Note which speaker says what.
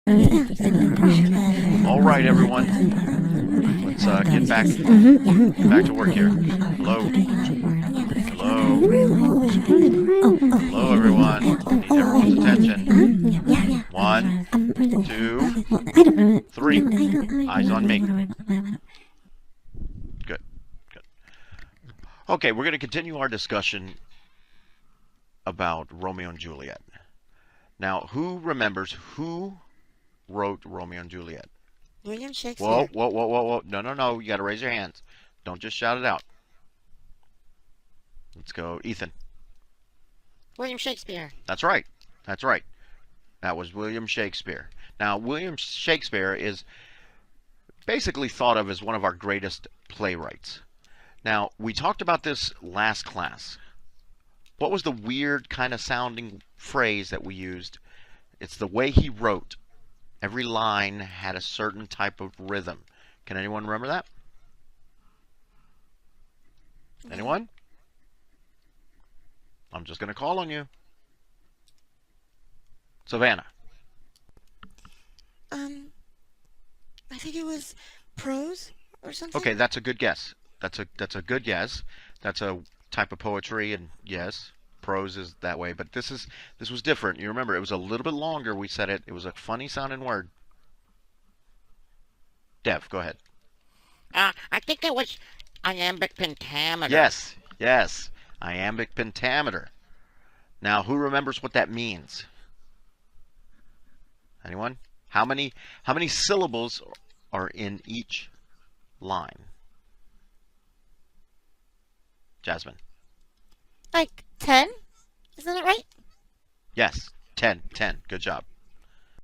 Speaker 1: All right, everyone. Let's get back to work here. Hello. Hello. Hello, everyone. Need everyone's attention. 1, 2, 3. Eyes on me. Good. Good. Okay, we're going to continue our discussion about Romeo and Juliet. Now, who remembers who wrote Romeo and Juliet?
Speaker 2: William Shakespeare.
Speaker 1: Whoa, whoa, whoa, whoa, whoa. No, no, no. You got to raise your hands. Don't just shout it out. Let's go. Ethan.
Speaker 2: William Shakespeare.
Speaker 1: That's right. That's right. That was William Shakespeare. Now, William Shakespeare is basically thought of as one of our greatest playwrights. Now, we talked about this last class. What was the weird kind of sounding phrase that we used? It's the way he wrote. Every line had a certain type of rhythm. Can anyone remember that? Anyone? I'm just going to call on you. Savannah.
Speaker 2: I think it was prose or something.
Speaker 1: Okay, that's a good guess. That's a good guess. That's a type of poetry, and yes, prose is that way. But this was different. You remember, it was a little bit longer. We said it. It was a funny sounding word. Dev, go ahead.
Speaker 2: I think it was iambic pentameter.
Speaker 1: Yes, yes, iambic pentameter. Now, who remembers what that means? Anyone? How many syllables are in each line? Jasmine.
Speaker 2: Like 10? Isn't it right?
Speaker 1: Yes, 10. Good job.